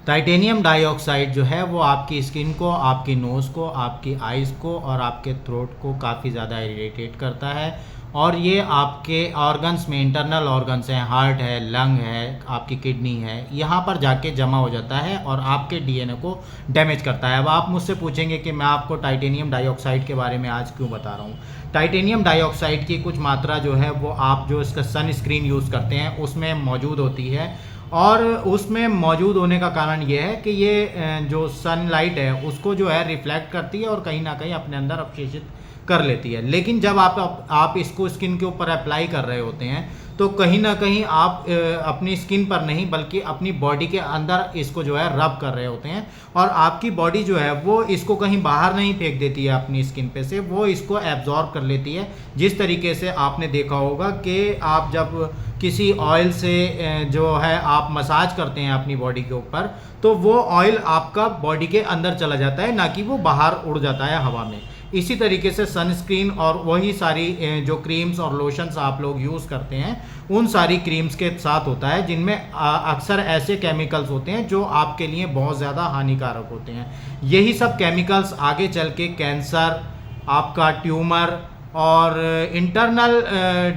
Titanium dioxide जो है वो आपकी स्किन को, आपकी नोज़ को, आपकी आइज़ को और आपके थ्रोट को काफ़ी ज़्यादा इरिटेट करता है। और ये आपके ऑर्गन्स में, इंटरनल ऑर्गन्स हैं, हार्ट है, लंग है, आपकी किडनी है, यहाँ पर जाके जमा हो जाता है और आपके डीएनए को डैमेज करता है। अब आप मुझसे पूछेंगे कि मैं आपको टाइटेनियम डाइऑक्साइड के बारे में आज क्यों बता रहा हूँ। टाइटेनियम डाइऑक्साइड की कुछ मात्रा जो है वो आप जो इसका सन स्क्रीन यूज़ करते हैं उसमें मौजूद होती है, और उसमें मौजूद होने का कारण ये है कि ये जो सनलाइट है उसको जो है रिफ्लेक्ट करती है और कहीं ना कहीं अपने अंदर अवशेषित कर लेती है। लेकिन जब आप इसको स्किन के ऊपर अप्लाई कर रहे होते हैं तो कहीं ना कहीं आप अपनी स्किन पर नहीं बल्कि अपनी बॉडी के अंदर इसको जो है रब कर रहे होते हैं, और आपकी बॉडी जो है वो इसको कहीं बाहर नहीं फेंक देती है अपनी स्किन पे से, वो इसको एब्जॉर्ब कर लेती है। जिस तरीके से आपने देखा होगा कि आप जब किसी ऑयल से जो है आप मसाज करते हैं अपनी बॉडी के ऊपर, तो वो ऑयल आपका बॉडी के अंदर चला जाता है, ना कि वो बाहर उड़ जाता है हवा में। इसी तरीके से सनस्क्रीन और वही सारी जो क्रीम्स और लोशंस आप लोग यूज़ करते हैं उन सारी क्रीम्स के साथ होता है जिनमें अक्सर ऐसे केमिकल्स होते हैं जो आपके लिए बहुत ज़्यादा हानिकारक होते हैं। यही सब केमिकल्स आगे चल के कैंसर, आपका ट्यूमर और इंटरनल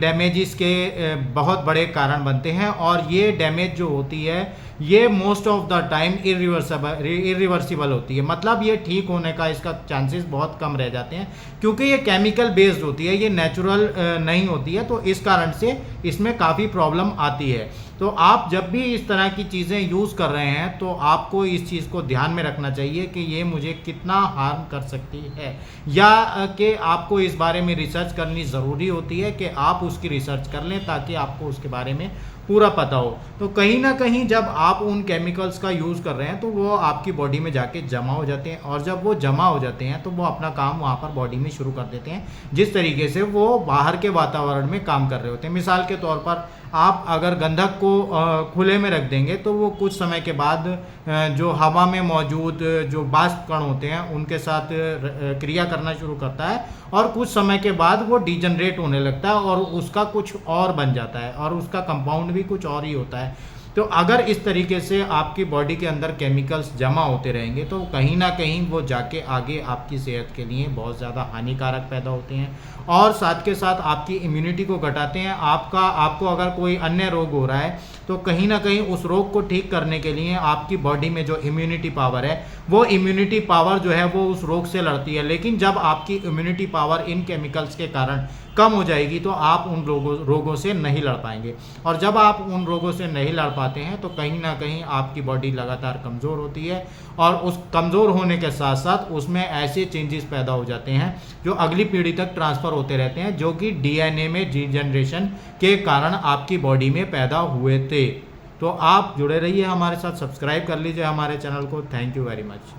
डैमेजेस के बहुत बड़े कारण बनते हैं, और ये डैमेज जो होती है ये most of the time irreversible होती है। मतलब ये ठीक होने का इसका चांसेस बहुत कम रह जाते हैं, क्योंकि ये केमिकल बेस्ड होती है, ये नेचुरल नहीं होती है, तो इस कारण से इसमें काफ़ी प्रॉब्लम आती है। तो आप जब भी इस तरह की चीज़ें यूज़ कर रहे हैं तो आपको इस चीज़ को ध्यान में रखना चाहिए कि ये मुझे कितना हार्म कर सकती है, या कि आपको इस बारे में रिसर्च करनी ज़रूरी होती है कि आप उसकी रिसर्च कर लें ताकि आपको उसके बारे में पूरा पता हो। तो कहीं ना कहीं जब आप उन केमिकल्स का यूज़ कर रहे हैं तो वो आपकी बॉडी में जाके जमा हो जाते हैं, और जब वो जमा हो जाते हैं तो वो अपना काम वहाँ पर बॉडी में शुरू कर देते हैं, जिस तरीके से वो बाहर के वातावरण में काम कर रहे होते हैं। मिसाल के तौर पर आप अगर गंधक को खुले में रख देंगे तो वो कुछ समय के बाद जो हवा में मौजूद जो बाष्प कण होते हैं उनके साथ क्रिया करना शुरू करता है, और कुछ समय के बाद वो डिजनरेट होने लगता है और उसका कुछ और बन जाता है, और उसका कंपाउंड भी कुछ और ही होता है। तो अगर इस तरीके से आपकी बॉडी के अंदर केमिकल्स जमा होते रहेंगे तो कहीं ना कहीं वो जाके आगे आपकी सेहत के लिए बहुत ज़्यादा हानिकारक पैदा होते हैं, और साथ के साथ आपकी इम्यूनिटी को घटाते हैं। आपको अगर कोई अन्य रोग हो रहा है तो कहीं ना कहीं उस रोग को ठीक करने के लिए आपकी बॉडी में जो इम्यूनिटी पावर है वो इम्यूनिटी पावर जो है वो उस रोग से लड़ती है। लेकिन जब आपकी इम्यूनिटी पावर इन केमिकल्स के कारण कम हो जाएगी तो आप उन रोगों से नहीं लड़ पाएंगे, और जब आप उन रोगों से नहीं लड़ पाते हैं तो कहीं ना कहीं आपकी बॉडी लगातार कमज़ोर होती है, और उस कमज़ोर होने के साथ साथ उसमें ऐसे चेंजेस पैदा हो जाते हैं जो अगली पीढ़ी तक ट्रांसफ़र होते रहते हैं, जो कि डीएनए में जनरेशन के कारण आपकी बॉडी में पैदा हुए थे। तो आप जुड़े रहिए हमारे साथ, सब्सक्राइब कर लीजिए हमारे चैनल को। Thank you very much.